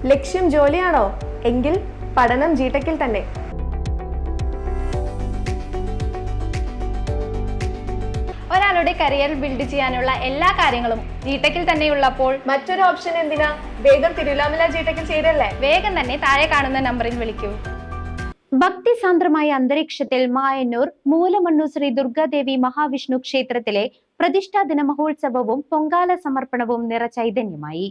ലക്ഷ്യം ജോലിയാണോ? എങ്കിൽ പഠനം ജിടെക്കിൽ തന്നെ. ഒരാളുടെ കരിയർ ബിൽഡ് ചെയ്യാനുള്ള എല്ലാ കാര്യങ്ങളും ജിടെക്കിൽ തന്നെയുള്ളപ്പോൾ മറ്റൊരു ഓപ്ഷൻ എന്തിനാ? വേഗം തിരുവല്ലാമല ജിടെക്കിൽ ചേരല്ലേ. വേഗം തന്നെ താഴെ കാണുന്ന നമ്പറിൽ വിളിക്കൂ. ഭക്തിസാന്ദ്രമായ അന്തരീക്ഷത്തിൽ മായന്നൂർ മൂലമണ്ണൂർ ശ്രീ ദുർഗാദേവി മഹാവിഷ്ണു ക്ഷേത്രത്തിലെ പ്രതിഷ്ഠാ ദിന മഹോത്സവവും പൊങ്കാല സമർപ്പണവും നിറചൈതന്യമായി.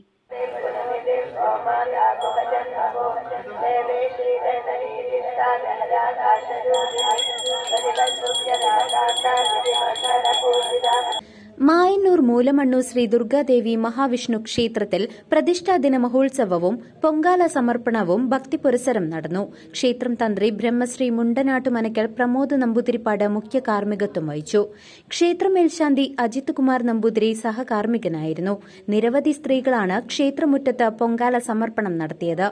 മായന്നൂർ മൂലമണ്ണൂർ ശ്രീ ദുർഗാദേവി മഹാവിഷ്ണു ക്ഷേത്രത്തിൽ പ്രതിഷ്ഠാദിന മഹോത്സവവും പൊങ്കാല സമർപ്പണവും ഭക്തിപുരസരം നടന്നു. ക്ഷേത്രം തന്ത്രി ബ്രഹ്മശ്രീ മുണ്ടനാട്ടു മനക്കൽ പ്രമോദ് നമ്പൂതിരിപ്പാട് മുഖ്യ കാർമ്മികത്വം വഹിച്ചു. ക്ഷേത്ര മേൽശാന്തി അജിത് കുമാർ നമ്പൂതിരി സഹകാർമ്മികനായിരുന്നു. നിരവധി സ്ത്രീകളാണ് ക്ഷേത്രമുറ്റത്ത് പൊങ്കാല സമർപ്പണം നടത്തിയത്.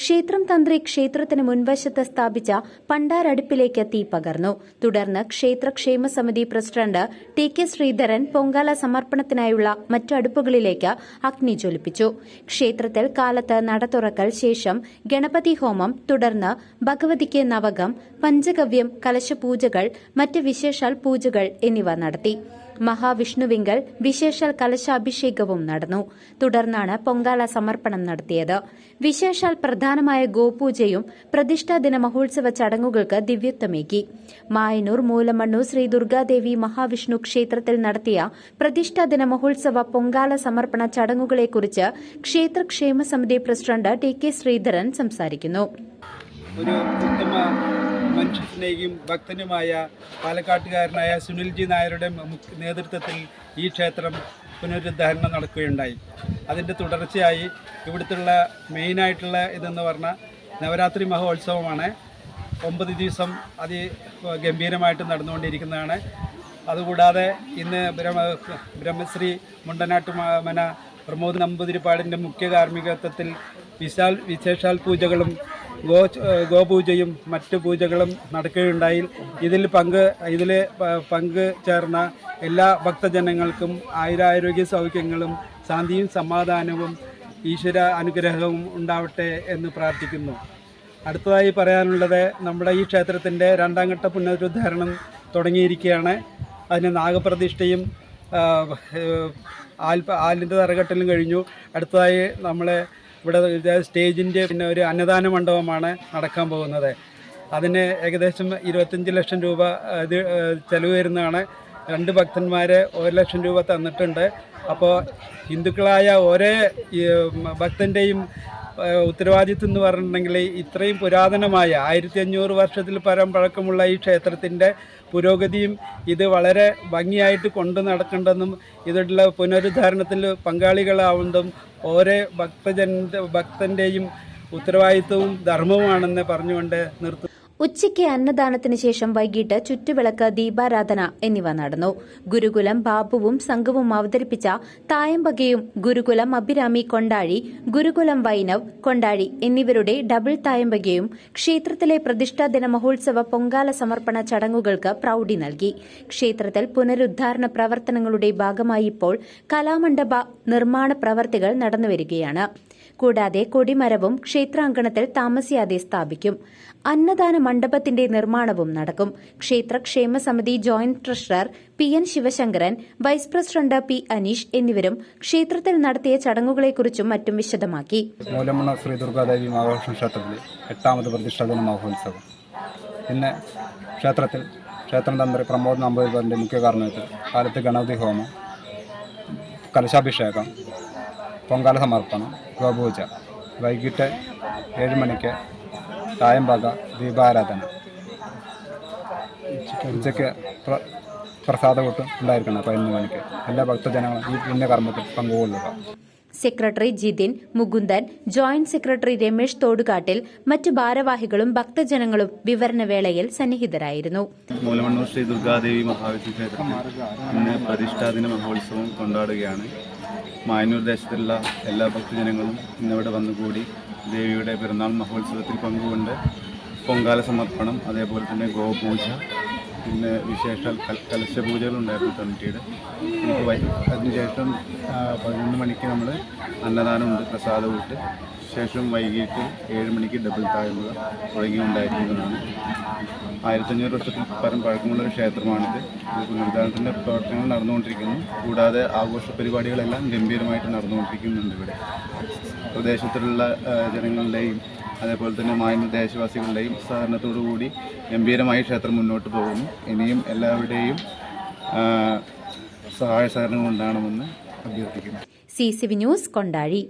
ക്ഷേത്രം തന്ത്രി ക്ഷേത്രത്തിന് മുൻവശത്ത് സ്ഥാപിച്ച പണ്ടാരടുപ്പിലേക്ക് തീ പകർന്നു. തുടർന്ന് ക്ഷേത്രക്ഷേമ സമിതി president T K Sreedharan Pongala സമർപ്പണത്തിനായുള്ള മറ്റു അടുപ്പുകളിലേക്ക് അഗ്നി ജ്വലിപ്പിച്ചു. ക്ഷേത്രത്തിൽ കാലത്ത് നട തുറക്കൽ, ശേഷം ഗണപതി ഹോമം, തുടർന്ന് ഭഗവതിക്ക് നവകം, പഞ്ചഗവ്യം, കലശപൂജകൾ, മറ്റ് വിശേഷാൽ പൂജകൾ എന്നിവ നടത്തി. മഹാവിഷ്ണുവിങ്കൽ വിശേഷാൽ കലശാഭിഷേകവും നടന്നു. തുടർന്നാണ് പൊങ്കാല സമർപ്പണം നടത്തിയത്. വിശേഷാൽ പ്രധാനമായ ഗോപൂജയും പ്രതിഷ്ഠാദിന മഹോത്സവ ചടങ്ങുകൾക്ക് ദിവ്യത്വമേകി. മായന്നൂർ മൂലമണ്ണൂർ ശ്രീ ദുർഗാദേവി മഹാവിഷ്ണു ക്ഷേത്രത്തിൽ നടത്തിയ പ്രതിഷ്ഠാദിന മഹോത്സവ പൊങ്കാല സമർപ്പണ ചടങ്ങുകളെക്കുറിച്ച് ക്ഷേത്രക്ഷേമ സമിതി പ്രസിഡന്റ് ടി കെ ശ്രീധരൻ സംസാരിക്കുന്നു. ഒരു ഉത്തമ മനുഷ്യസ്നേഹിയും ഭക്തനുമായ പാലക്കാട്ടുകാരനായ സുനിൽജി നായരുടെ നേതൃത്വത്തിൽ ഈ ക്ഷേത്രം പുനരുദ്ധാരണം നടക്കുകയുണ്ടായി. അതിൻ്റെ തുടർച്ചയായി ഇവിടുത്തുള്ള മെയിനായിട്ടുള്ള ഇതെന്ന് പറഞ്ഞാൽ നവരാത്രി മഹോത്സവമാണ്. 9 ദിവസം അതിഗംഭീരമായിട്ട് നടന്നുകൊണ്ടിരിക്കുന്നതാണ്. അതുകൂടാതെ ഇന്ന് ബ്രഹ്മശ്രീ മുണ്ടനാട്ടു മന പ്രമോദ് നമ്പൂതിരിപ്പാടിൻ്റെ മുഖ്യ കാർമ്മികത്വത്തിൽ വിശേഷാൽ പൂജകളും ഗോപൂജയും മറ്റു പൂജകളും നടക്കുകയുണ്ടായി. ഇതിൽ പങ്ക് ചേർന്ന എല്ലാ ഭക്തജനങ്ങൾക്കും ആയുരാരോഗ്യ സൗഖ്യങ്ങളും ശാന്തിയും സമാധാനവും ഈശ്വര അനുഗ്രഹവും ഉണ്ടാവട്ടെ എന്ന് പ്രാർത്ഥിക്കുന്നു. അടുത്തതായി പറയാനുള്ളത്, നമ്മുടെ ഈ ക്ഷേത്രത്തിൻ്റെ 2ാം ഘട്ട പുനരുദ്ധാരണം തുടങ്ങിയിരിക്കുകയാണ്. അതിന് നാഗപ്രതിഷ്ഠയും ആലിൻ്റെ തറകെട്ടലും കഴിഞ്ഞു. അടുത്തതായി നമ്മളെ ഇവിടെ സ്റ്റേജിൻ്റെ ഒരു അന്നദാന മണ്ഡപമാണ് നടക്കാൻ പോകുന്നത്. അതിന് ഏകദേശം 25 ലക്ഷം രൂപ ചെലവ് വരുന്നതാണ്. 2 ഭക്തന്മാർ 1 ലക്ഷം രൂപ തന്നിട്ടുണ്ട്. അപ്പോൾ ഹിന്ദുക്കളായ ഓരോ ഭക്തൻ്റെയും ഉത്തരവാദിത്വം എന്ന് പറഞ്ഞിട്ടുണ്ടെങ്കിൽ ഇത്രയും പുരാതനമായ 1500 വർഷത്തിൽ പരം പഴക്കമുള്ള ഈ ക്ഷേത്രത്തിൻ്റെ പുരോഗതിയും ഇത് വളരെ ഭംഗിയായിട്ട് കൊണ്ടു നടക്കേണ്ടെന്നും ഇതിലുള്ള പുനരുദ്ധാരണത്തിൽ പങ്കാളികളാവുന്നതും ഓരോ ഭക്തൻ്റെയും ഉത്തരവാദിത്വവും ധർമ്മവുമാണെന്ന് പറഞ്ഞുകൊണ്ട് നിർത്തുന്നു. ഉച്ചയ്ക്ക് അന്നദാനത്തിന് ശേഷം വൈകിട്ട് ചുറ്റുവിളക്ക്, ദീപാരാധന എന്നിവ നടന്നു. ഗുരുകുലം ബാബുവും സംഘവും അവതരിപ്പിച്ച തായമ്പകയും ഗുരുകുലം അഭിരാമി കൊണ്ടാഴി, ഗുരുകുലം വൈനവ് കൊണ്ടാഴി എന്നിവരുടെ ഡബിൾ തായമ്പകയും ക്ഷേത്രത്തിലെ പ്രതിഷ്ഠാദിന മഹോത്സവ പൊങ്കാല സമർപ്പണ ചടങ്ങുകൾക്ക് പ്രൌഢി നൽകി. ക്ഷേത്രത്തിൽ പുനരുദ്ധാരണ പ്രവർത്തനങ്ങളുടെ ഭാഗമായി ഇപ്പോൾ കലാമണ്ഡപ നിർമ്മാണ പ്രവർത്തികൾ നടന്നുവരികയാണ്. കൂടാതെ കൊടിമരവും ക്ഷേത്രാങ്കണത്തിൽ താമസിയാതെ സ്ഥാപിക്കും. അന്നദാന മണ്ഡപത്തിന്റെ നിർമ്മാണവും നടക്കും. ക്ഷേത്രക്ഷേമ സമിതി joint treasurer P N Sivasankaran, vice president P Aneesh എന്നിവരും ക്ഷേത്രത്തിൽ നടത്തിയ ചടങ്ങുകളെക്കുറിച്ചും മറ്റും വിശദമാക്കി. മൂലമണ്ണൂർ ശ്രീ ദുർഗാദേവി മഹാവിഷ്ണു ക്ഷേത്രത്തിലെ 8ാമത് പ്രതിഷ്ഠാദിന മഹോത്സവം ഇന്ന് ക്ഷേത്രം തന്ത്രി പ്രമോദ് നമ്പൂതിരിപ്പാടിൻ്റെ മുഖ്യ കാർമ്മികത്വത്തിൽ കാലത്ത് ഗണപതി ഹോമം, കലശാഭിഷേകം, പൊങ്കാല സമർപ്പണം, ഗോപൂജ, വൈകിട്ട് 7 മണിക്ക് തായമ്പക, ദീപാരാധന, ഉച്ചയ്ക്ക് പ്രസാദകൂട്ടും ഉണ്ടായിരിക്കണം. 11 മണിക്ക് എല്ലാ ഭക്തജനങ്ങളും ഈ പുണ്യകർമ്മത്തിൽ പങ്കുകൊള്ളുക. Secretary Jithin Mukundan, joint secretary Ramesh Thodukattil, മറ്റു ഭാരവാഹികളും ഭക്തജനങ്ങളും വിവരണവേളയിൽ സന്നിഹിതരായിരുന്നു. മൂലമണ്ണൂർ ശ്രീ ദുർഗാദേവി മഹാവിഷ്ണു ക്ഷേത്രത്തിൽ ഇന്ന് പ്രതിഷ്ഠാദിന മഹോത്സവം കൊണ്ടാടുകയാണ്. മായന്നൂർ ദേശത്തുള്ള എല്ലാ ഭക്തജനങ്ങളും ഇന്നിവിടെ വന്നുകൂടി ദേവിയുടെ പിറന്നാൾ മഹോത്സവത്തിൽ പങ്കുകൊണ്ട് പൊങ്കാല സമർപ്പണം, അതേപോലെ തന്നെ ഗോപൂജ, പിന്നെ വിശേഷാൽ കലശപൂജകളുണ്ടായിരുന്നു കമ്മിറ്റിയുടെ. അതിനുശേഷം 11 മണിക്ക് നമ്മൾ അന്നദാനമുണ്ട്, പ്രസാദകൂട്ട്. ശേഷം വൈകിട്ട് 7 മണിക്ക് ഡബിൾ താഴ്മുക തുടങ്ങിയുണ്ടായിരിക്കുന്നതാണ്. 1500 വർഷത്തിൽ പരം പഴക്കമുള്ള ഒരു ക്ഷേത്രമാണിത്. ഇത് പുനരുദ്ധാരണത്തിൻ്റെ പ്രവർത്തനങ്ങൾ നടന്നുകൊണ്ടിരിക്കുന്നു. കൂടാതെ ആഘോഷ പരിപാടികളെല്ലാം ഗംഭീരമായിട്ട് നടന്നുകൊണ്ടിരിക്കുന്നുണ്ട്. ഇവിടെ പ്രദേശത്തുള്ള ജനങ്ങളുടെയും അതേപോലെ തന്നെ മായന്നൂർ ദേശവാസികളുടെയും സഹകരണത്തോടു കൂടി ഗംഭീരമായി ക്ഷേത്രം മുന്നോട്ട് പോകുന്നു. ഇനിയും എല്ലാവരുടെയും സഹായ സഹകരണങ്ങൾ ഉണ്ടാകണമെന്ന് അഭ്യർത്ഥിക്കുന്നു. CCV news Kondazhy.